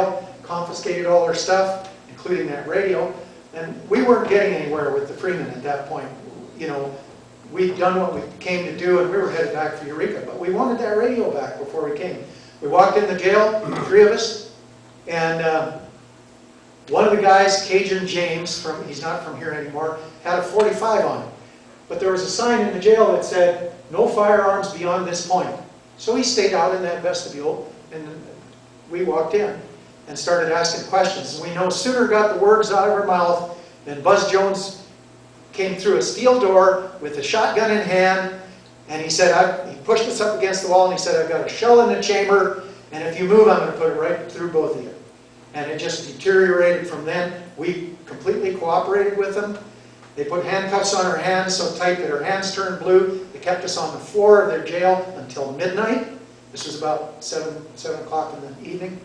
jail, confiscated all their stuff, including that radio. And we weren't getting anywhere with the Freeman at that point. You know, we'd done what we came to do, and we were headed back for Eureka. But we wanted that radio back before we came. We walked in the jail, the three of us, and one of the guys, Cajun James, he's not from here anymore, had a .45 on it. But there was a sign in the jail that said, "No firearms beyond this point." So he stayed out in that vestibule, and we walked in and started asking questions. And we no sooner got the words out of her mouth than Buzz Jones came through a steel door with a shotgun in hand, and he said, he pushed us up against the wall, and he said, "I've got a shell in the chamber, and if you move, I'm going to put it right through both of you." And it just deteriorated from then. We completely cooperated with them. They put handcuffs on her hands so tight that her hands turned blue. They kept us on the floor of their jail until midnight. This was about 7 o'clock in the evening.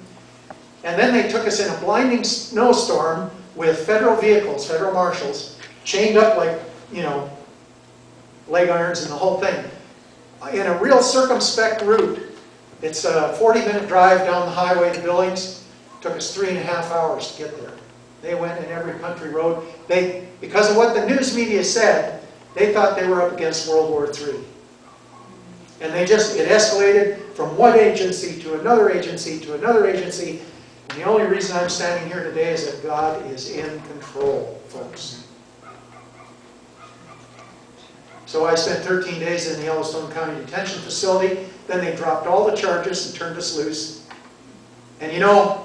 And then they took us in a blinding snowstorm with federal vehicles, federal marshals, chained up like, you know, leg irons and the whole thing, in a real circumspect route. It's a 40-minute drive down the highway to Billings. It took us 3.5 hours to get there. They went in every country road. Because of what the news media said, they thought they were up against World War III. And it escalated from one agency to another agency to another agency. And the only reason I'm standing here today is that God is in control, folks. So I spent 13 days in the Yellowstone County Detention Facility. Then they dropped all the charges and turned us loose. And you know,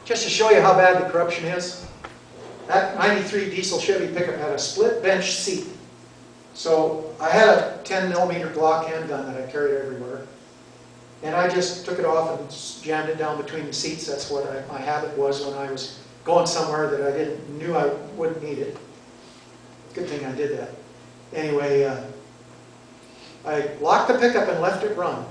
just to show you how bad the corruption is, that 93 diesel Chevy pickup had a split bench seat. So I had a 10mm Glock handgun that I carried everywhere. And I just took it off and jammed it down between the seats. That's what my habit was when I was going somewhere that I knew I wouldn't need it. Good thing I did that. Anyway, I locked the pickup and left it run.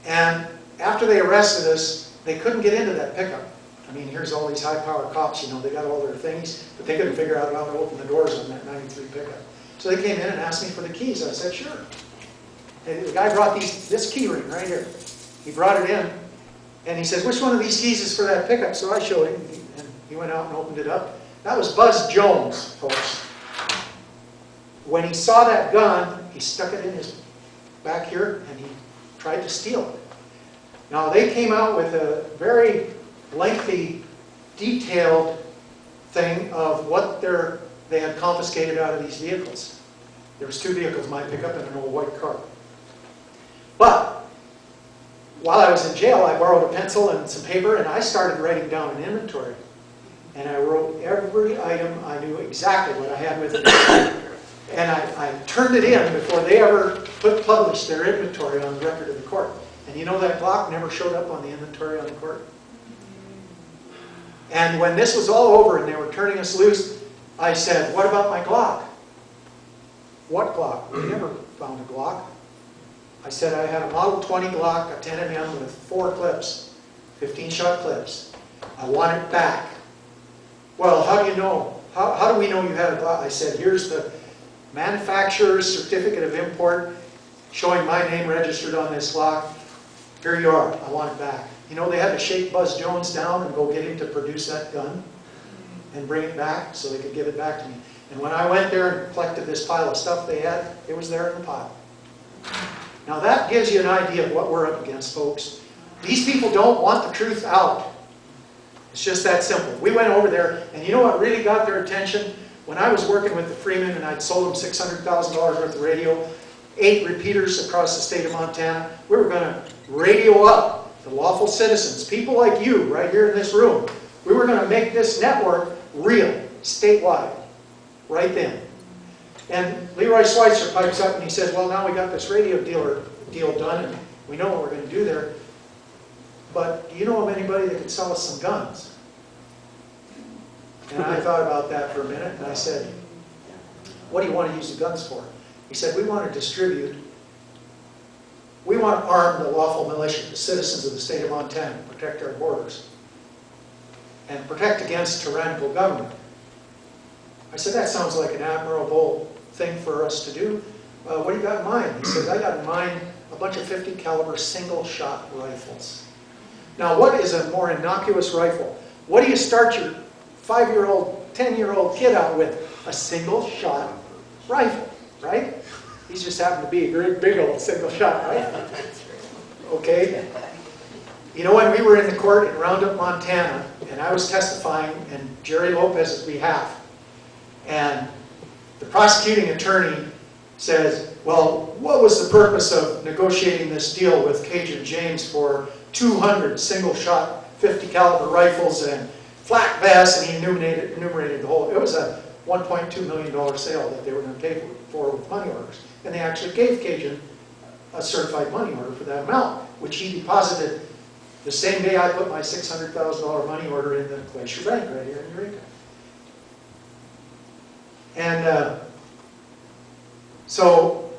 And after they arrested us, they couldn't get into that pickup. I mean, here's all these high-powered cops, you know, they got all their things, but they couldn't figure out how to open the doors on that 93 pickup. So they came in and asked me for the keys. I said, sure. And the guy brought this key ring right here. He brought it in, and he says, which one of these keys is for that pickup? So I showed him, and he went out and opened it up. That was Buzz Jones, folks. When he saw that gun, he stuck it in his back here, and he tried to steal it. Now, they came out with a very lengthy, detailed thing of what they had confiscated out of these vehicles. There was 2 vehicles, my pickup and an old white car. But while I was in jail, I borrowed a pencil and some paper, and I started writing down an inventory. And I wrote every item. I knew exactly what I had with me. And I turned it in before they ever published their inventory on the record of the court. And you know that Glock never showed up on the inventory on the court? And when this was all over and they were turning us loose, I said, what about my Glock? What Glock? We never found a Glock. I said I had a Model 20 Glock, a 10mm with 4 clips, 15-shot clips. I want it back. Well, how do you know? How do we know you had a Glock? I said, here's the manufacturer's certificate of import showing my name registered on this Glock. Here you are. I want it back. You know, they had to shake Buzz Jones down and go get him to produce that gun and bring it back so they could give it back to me. And when I went there and collected this pile of stuff they had, it was there in the pile. Now that gives you an idea of what we're up against, folks. These people don't want the truth out. It's just that simple. We went over there, and you know what really got their attention? When I was working with the Freeman and I'd sold them $600,000 worth of radio, 8 repeaters across the state of Montana, we were going to radio up the lawful citizens, people like you right here in this room. We were going to make this network real, statewide, right then. And Leroy Schweitzer pipes up and he says, well, now we got this radio deal done and we know what we're going to do there. But do you know of anybody that could sell us some guns? And I thought about that for a minute and I said, what do you want to use the guns for? He said, we want to distribute. We want to arm the lawful militia, the citizens of the state of Montana, to protect our borders and protect against tyrannical government. I said, that sounds like an admirable thing for us to do. What do you got in mind? He said, I got in mind a bunch of .50 caliber single shot rifles. Now, what is a more innocuous rifle? What do you start your 5-year-old, 10-year-old kid out with? A single-shot rifle, right? He's just happened to be a great big old single-shot rifle. Okay? You know, when we were in the court in Roundup, Montana, and I was testifying in Jerry Lopez's behalf, and the prosecuting attorney says, well, what was the purpose of negotiating this deal with Cajun James for 200 single-shot 50 caliber rifles and flak vests, and he enumerated the whole. It was a $1.2 million sale that they were going to pay for with money orders. And they actually gave Cajun a certified money order for that amount, which he deposited the same day I put my $600,000 money order in the Glacier Bank right here in Eureka. And so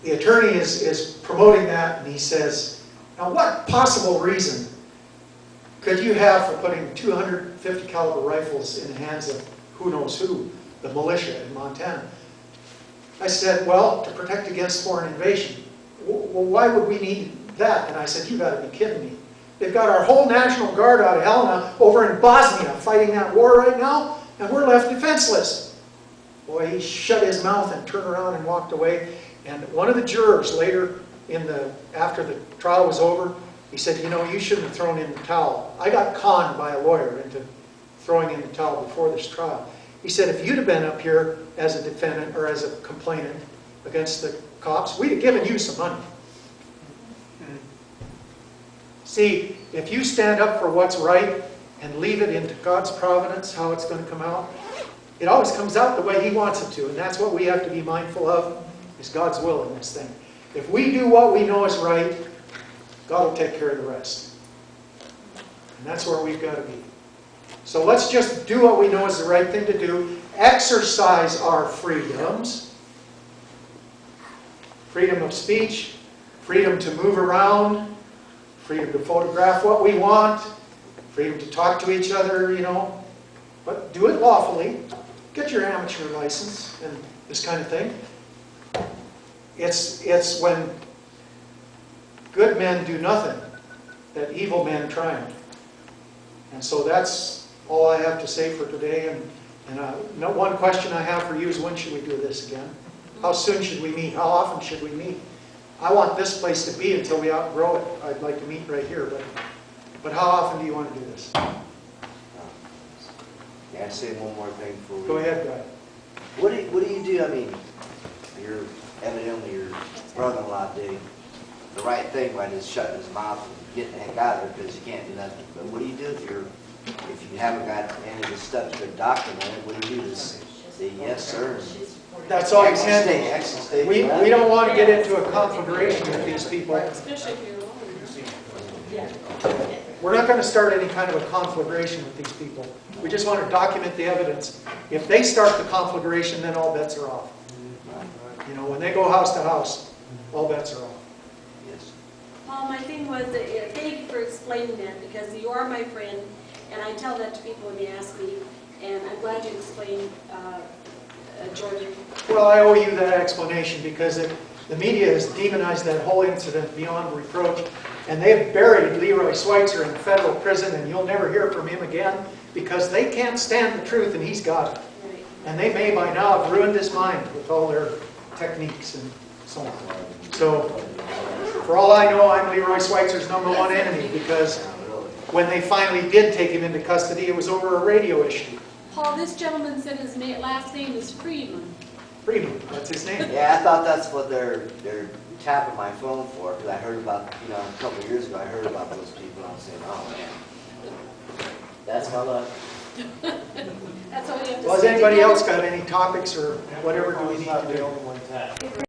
the attorney is promoting that, and he says, now what possible reason could you have for putting 250 caliber rifles in the hands of who knows who, the militia in Montana? I said, well, to protect against foreign invasion. Well, why would we need that? And I said, you got to be kidding me. They've got our whole National Guard out of Helena over in Bosnia fighting that war right now, and we're left defenseless. Boy, he shut his mouth and turned around and walked away. And one of the jurors later, after the trial was over, he said, you know, you shouldn't have thrown in the towel. I got conned by a lawyer into throwing in the towel before this trial. He said, if you'd have been up here as a defendant or as a complainant against the cops, we'd have given you some money. See, if you stand up for what's right and leave it into God's providence, how it's going to come out, it always comes out the way He wants it to. And that's what we have to be mindful of, is God's will in this thing. If we do what we know is right, God will take care of the rest. And that's where we've got to be. So let's just do what we know is the right thing to do. Exercise our freedoms. Freedom of speech, freedom to move around, freedom to photograph what we want, freedom to talk to each other, you know. But do it lawfully. Get your amateur license and this kind of thing. It's when good men do nothing that evil men triumph. And so that's all I have to say for today. And one question I have for you is, when should we do this again? How soon should we meet? How often should we meet? I want this place to be until we outgrow it. I'd like to meet right here, but how often do you want to do this? May I say one more thing before we... Go ahead, Guy. What do you do? I mean, evidently your brother-in-law did the right thing by just shutting his mouth and getting the heck out of there, because you can't do nothing. But what do you do if you haven't got any of this stuff to document it? What do you do? Just say yes, sir? That's all you can do. We don't want to get into a conflagration with these people. We're not going to start any kind of a conflagration with these people. We just want to document the evidence. If they start the conflagration, then all bets are off. You know, when they go house to house, all bets are off. Yes. Paul, my thing was that, thank you for explaining that, because you are my friend, and I tell that to people when they ask me, and I'm glad you explained Georgia. Well, I owe you that explanation, because the media has demonized that whole incident beyond reproach, and they've buried Leroy Schweitzer in federal prison, and you'll never hear from him again, because they can't stand the truth, and he's got it. Right. And they may by now have ruined his mind with all their techniques and so on. So, for all I know, I'm Leroy Schweitzer's #1 enemy, because when they finally did take him into custody, it was over a radio issue. Paul, this gentleman said his last name is Friedman. Freeman, that's his name. Yeah, I thought that's what they're tapping my phone for, because I heard about, you know, a couple of years ago, I heard about those people, and I was saying, oh man, that's my luck. That's all you have to say. Well, has anybody else got any topics or whatever do we need to do?